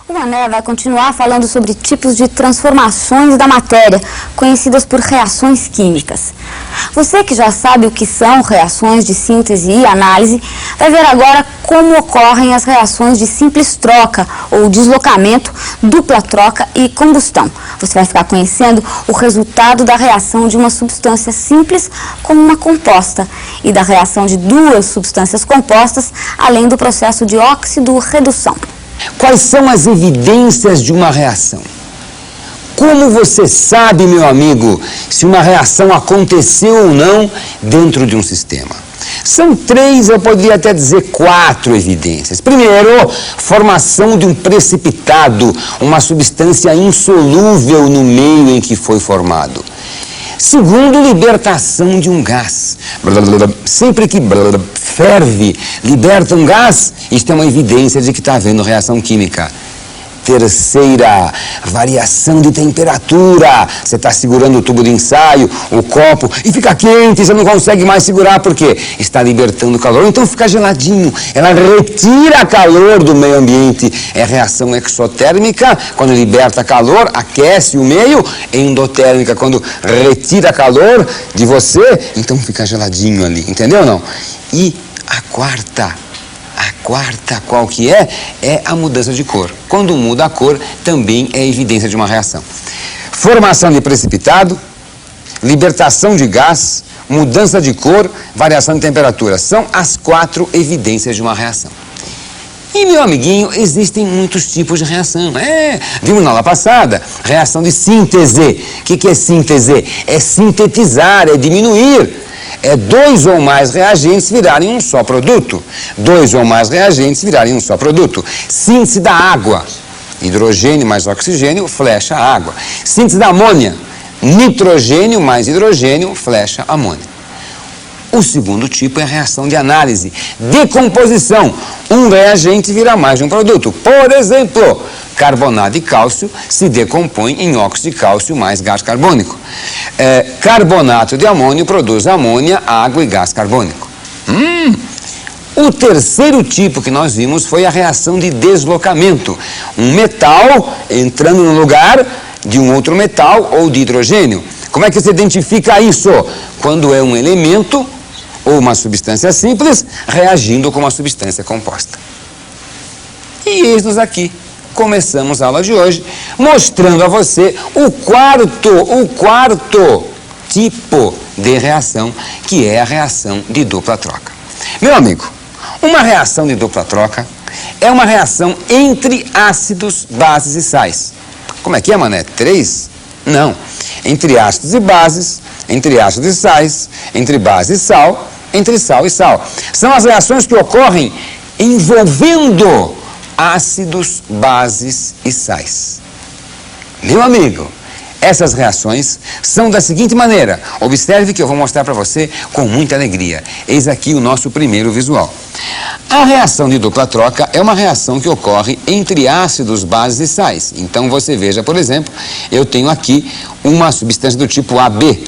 O Mané vai continuar falando sobre tipos de transformações da matéria, conhecidas por reações químicas. Você que já sabe o que são reações de síntese e análise, vai ver agora como ocorrem as reações de simples troca ou deslocamento, dupla troca e combustão. Você vai ficar conhecendo o resultado da reação de uma substância simples com uma composta e da reação de duas substâncias compostas, além do processo de óxido-redução. Quais são as evidências de uma reação? Como você sabe, meu amigo, se uma reação aconteceu ou não dentro de um sistema? São 3, eu poderia até dizer 4 evidências. Primeiro, formação de um precipitado, uma substância insolúvel no meio em que foi formado. Segundo, libertação de um gás. Sempre que ferve, liberta um gás, isto é uma evidência de que está havendo reação química. Terceira, variação de temperatura. Você está segurando o tubo de ensaio, o copo, e fica quente, você não consegue mais segurar, porque está libertando calor. Então fica geladinho, ela retira calor do meio ambiente. É reação exotérmica, quando liberta calor, aquece o meio. Endotérmica, quando retira calor de você, então fica geladinho ali, entendeu ou não? E a quarta, qual que é? É a mudança de cor. Quando muda a cor, também é evidência de uma reação. Formação de precipitado, libertação de gás, mudança de cor, variação de temperatura. São as 4 evidências de uma reação. E, meu amiguinho, existem muitos tipos de reação. Vimos na aula passada, reação de síntese. O que é síntese? É sintetizar, é diminuir. É 2 ou mais reagentes virarem um só produto. 2 ou mais reagentes virarem um só produto. Síntese da água. Hidrogênio mais oxigênio, flecha água. Síntese da amônia. Nitrogênio mais hidrogênio, flecha amônia. O segundo tipo é a reação de análise. Decomposição. Um reagente vira mais de um produto. Por exemplo, carbonato de cálcio se decompõe em óxido de cálcio mais gás carbônico. Carbonato de amônio produz amônia, água e gás carbônico. O terceiro tipo que nós vimos foi a reação de deslocamento. Um metal entrando no lugar de um outro metal ou de hidrogênio. Como é que se identifica isso? Quando é um elemento ou uma substância simples reagindo com uma substância composta. E eis-nos aqui. Começamos a aula de hoje mostrando a você o quarto tipo de reação, que é a reação de dupla troca. Meu amigo, uma reação de dupla troca é uma reação entre ácidos, bases e sais. Como é que é, mané? 3? Não. Entre ácidos e bases, entre ácidos e sais, entre base e sal, entre sal e sal. São as reações que ocorrem envolvendo ácidos, bases e sais. Meu amigo, essas reações são da seguinte maneira. Observe que eu vou mostrar para você com muita alegria. Eis aqui o nosso primeiro visual. A reação de dupla troca é uma reação que ocorre entre ácidos, bases e sais. Então você veja, por exemplo, eu tenho aqui uma substância do tipo AB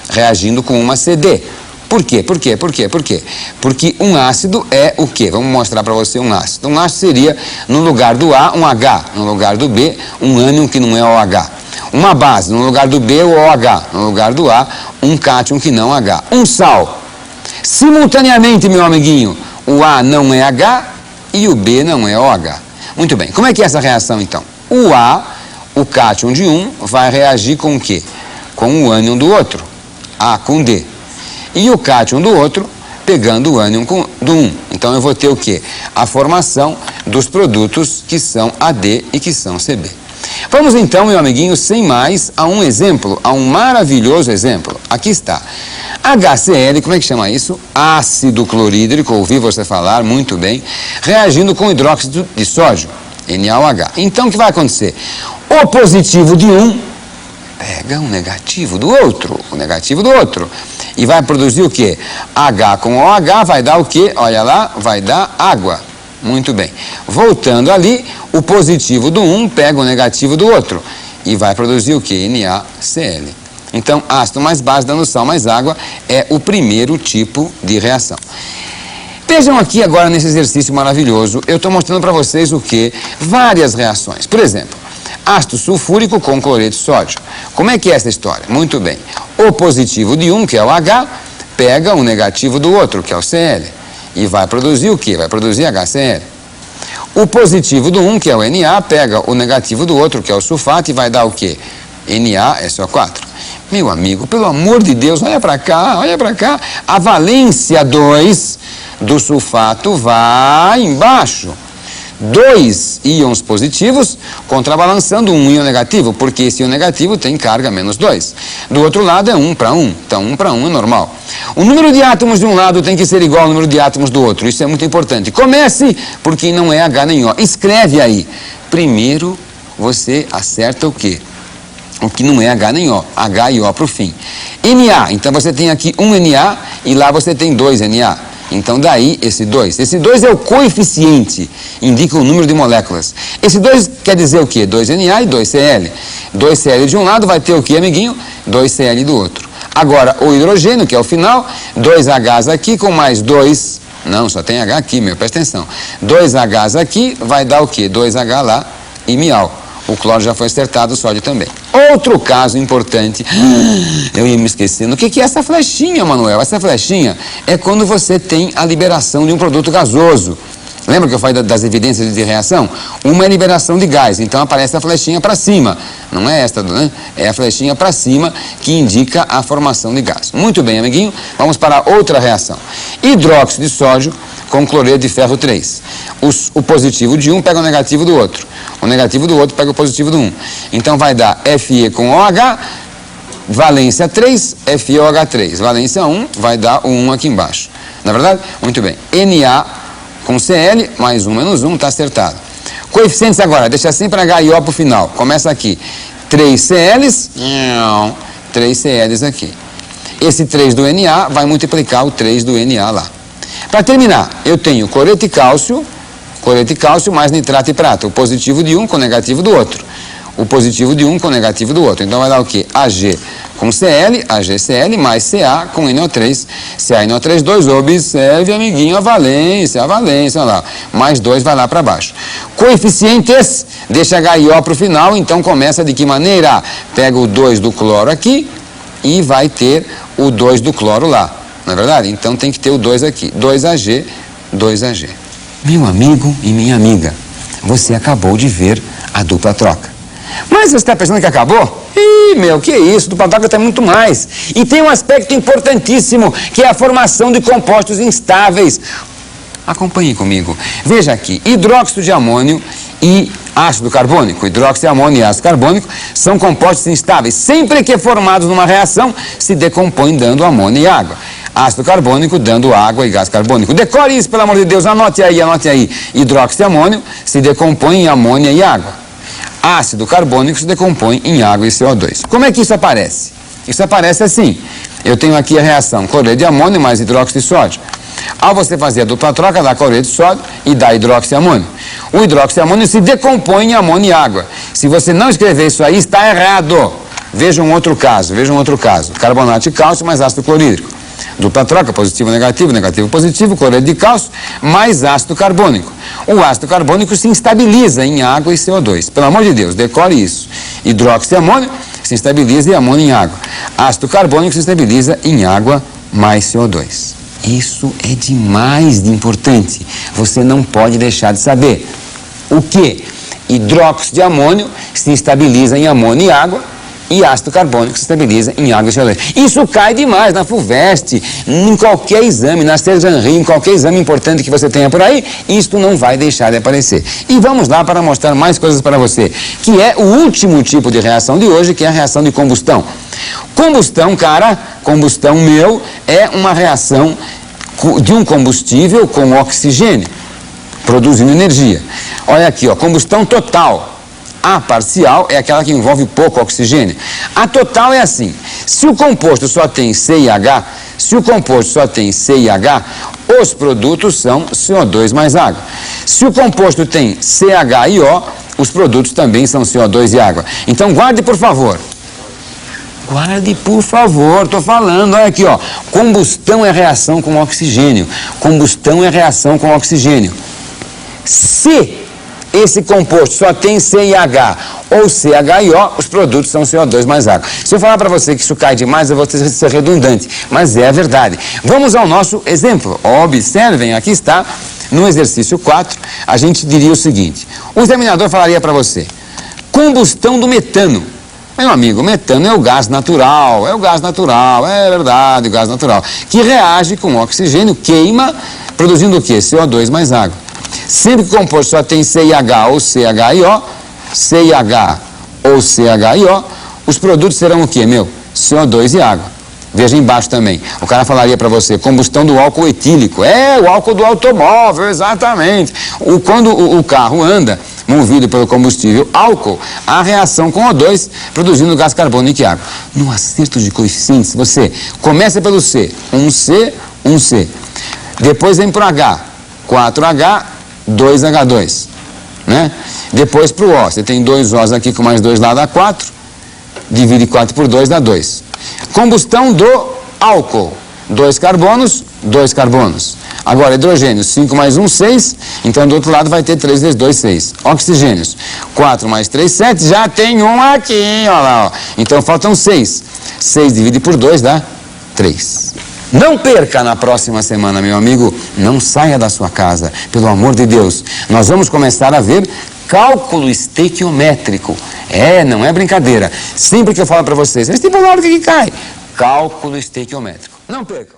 reagindo com uma CD. Por quê? Porque um ácido é o quê? Vamos mostrar para você um ácido. Um ácido seria, no lugar do A, um H. No lugar do B, um ânion que não é OH. Uma base, no lugar do B, o OH. No lugar do A, um cátion que não H. Um sal. Simultaneamente, meu amiguinho, o A não é H e o B não é OH. Muito bem. Como é que é essa reação, então? O A, o cátion de um, vai reagir com o quê? Com o ânion do outro. A com D. E o cátion do outro, pegando o ânion do 1. Então eu vou ter o quê? A formação dos produtos que são AD e que são CB. Vamos então, meu amiguinho, sem mais, a um exemplo, a um maravilhoso exemplo. Aqui está. HCl, como é que chama isso? Ácido clorídrico, ouvi você falar muito bem, reagindo com hidróxido de sódio, NaOH. Então o que vai acontecer? O positivo de um pega o negativo do outro, e vai produzir o quê? H com OH vai dar o quê? Olha lá, vai dar água. Muito bem. Voltando ali, o positivo do um pega o negativo do outro e vai produzir o quê? NaCl. Então, ácido mais base dando sal mais água é o primeiro tipo de reação. Vejam aqui agora nesse exercício maravilhoso, eu estou mostrando para vocês o quê? Várias reações. Por exemplo, ácido sulfúrico com cloreto de sódio. Como é que é essa história? Muito bem. O positivo de um, que é o H, pega o negativo do outro, que é o Cl. E vai produzir o quê? Vai produzir HCl. O positivo do um, que é o Na, pega o negativo do outro, que é o sulfato, e vai dar o quê? NaSO4. Meu amigo, pelo amor de Deus, olha para cá, olha para cá. A valência 2 do sulfato vai embaixo. 2 íons positivos contrabalançando um íon negativo, porque esse íon negativo tem carga menos 2. Do outro lado é 1 para 1, então 1 para 1 é normal. O número de átomos de um lado tem que ser igual ao número de átomos do outro, isso é muito importante. Comece porque não é H nem O. Escreve aí. Primeiro você acerta o quê? O que não é H nem O, H e O para o fim. Na, então você tem aqui um Na e lá você tem 2 Na. Então daí esse 2. Esse 2 é o coeficiente, indica o número de moléculas. Esse 2 quer dizer o quê? 2Na e 2Cl. 2Cl de um lado vai ter o quê, amiguinho? 2Cl do outro. Agora, o hidrogênio, que é o final, 2 Hs aqui com mais 2... Não, só tem H aqui, meu, presta atenção. 2 Hs aqui vai dar o quê? 2H lá e mial. O cloro já foi acertado, o sódio também. Outro caso importante, eu ia me esquecendo. O que é essa flechinha, Manuel? Essa flechinha é quando você tem a liberação de um produto gasoso. Lembra que eu falei das evidências de reação? Uma é liberação de gás, então aparece a flechinha para cima. Não é esta, né? É a flechinha para cima que indica a formação de gás. Muito bem, amiguinho, vamos para outra reação. Hidróxido de sódio com cloreto de ferro 3. O positivo de um pega o negativo do outro. O negativo do outro pega o positivo do um. Então vai dar Fe com OH, valência 3, FeOH3. Valência 1 vai dar o 1 aqui embaixo. Na verdade? Muito bem. Na com Cl, mais 1 menos 1, está acertado. Coeficientes agora, deixa sempre H e O para o final. Começa aqui. 3 Cls, 3 Cls aqui. Esse 3 do Na vai multiplicar o 3 do Na lá. Para terminar, eu tenho cloreto de cálcio mais nitrato e prata. O positivo de um com o negativo do outro. O positivo de um com o negativo do outro. Então vai dar o quê? Ag com Cl, AgCl, mais Ca com NO3. CaNO3, 2, observe, amiguinho, a valência, olha lá. Mais 2 vai lá para baixo. Coeficientes, deixa H e O para o final, então começa de que maneira? Pega o 2 do cloro aqui e vai ter o 2 do cloro lá. Não é verdade? Então tem que ter o 2 aqui. 2Ag, 2Ag. Meu amigo e minha amiga, você acabou de ver a dupla troca. Mas você está pensando que acabou? Ih, meu, que isso? Dupla troca tem muito mais. E tem um aspecto importantíssimo, que é a formação de compostos instáveis. Acompanhe comigo. Veja aqui, hidróxido de amônio e ácido carbônico. Hidróxido de amônio e ácido carbônico são compostos instáveis. Sempre que formados numa reação, se decompõem dando amônio e água. Ácido carbônico dando água e gás carbônico. Decore isso, pelo amor de Deus, anote aí. Hidróxido de amônio se decompõe em amônia e água. Ácido carbônico se decompõe em água e CO2. Como é que isso aparece? Isso aparece assim. Eu tenho aqui a reação cloreto de amônio mais hidróxido de sódio. Ao você fazer a dupla troca, dá cloreto de sódio e dá hidróxido de amônio. O hidróxido de amônio se decompõe em amônia e água. Se você não escrever isso aí, está errado. Veja um outro caso. Carbonato de cálcio mais ácido clorídrico. Dupla troca, positivo, negativo, positivo, cloreto de cálcio, mais ácido carbônico. O ácido carbônico se instabiliza em água e CO2. Pelo amor de Deus, decore isso. Hidróxido de amônio se estabiliza em amônia e água. Ácido carbônico se estabiliza em água mais CO2. Isso é demais de importante. Você não pode deixar de saber. O que? Hidróxido de amônio se estabiliza em amônia e água. E ácido carbônico se estabiliza em água e CO2. Isso cai demais na FUVEST, em qualquer exame, na Serjanri, em qualquer exame importante que você tenha por aí, isto não vai deixar de aparecer. E vamos lá para mostrar mais coisas para você, que é o último tipo de reação de hoje, que é a reação de combustão. Combustão, combustão é uma reação de um combustível com oxigênio, produzindo energia. Olha aqui, combustão total. A parcial é aquela que envolve pouco oxigênio. A total é assim: se o composto só tem C e H, os produtos são CO2 mais água. Se o composto tem CH e O, os produtos também são CO2 e água. Então guarde, por favor. Aguarde, por favor, estou falando, olha aqui, ó. Combustão é reação com oxigênio. Combustão é reação com oxigênio. Se esse composto só tem CH ou CHIO, os produtos são CO2 mais água. Se eu falar para você que isso cai demais, eu vou ser redundante, mas é a verdade. Vamos ao nosso exemplo. Observem, aqui está, no exercício 4, a gente diria o seguinte. O examinador falaria para você, combustão do metano. Meu amigo, metano é o gás natural, é verdade, o gás natural, que reage com oxigênio, queima, produzindo o quê? CO2 mais água. Sempre que o composto só tem CH ou CHIO, CH ou CHIO, os produtos serão o quê, meu? CO2 e água. Veja embaixo também. O cara falaria para você, combustão do álcool etílico. É, o álcool do automóvel, exatamente. Quando o carro anda, movido pelo combustível álcool, há reação com O2, produzindo gás carbônico e água. No acerto de coeficientes, você começa pelo C, 1C, 1C. Depois vem para o H, 4H, 2H2. Né? Depois para o O, você tem 2 Os aqui com mais 2 lá dá 4, divide 4 por 2 dá 2. Combustão do álcool, 2 carbonos, 2 carbonos. Agora, hidrogênio, 5 mais 1, 6, então do outro lado vai ter 3 vezes 2, 6. Oxigênios, 4 mais 3, 7, já tem um aqui, olha lá, ó. Então faltam 6. 6 divide por 2 dá 3. Não perca na próxima semana, meu amigo, não saia da sua casa, pelo amor de Deus. Nós vamos começar a ver cálculo estequiométrico. É, não é brincadeira. Sempre que eu falo para vocês, vestibular, o que cai? Cálculo estequiométrico. Não percam.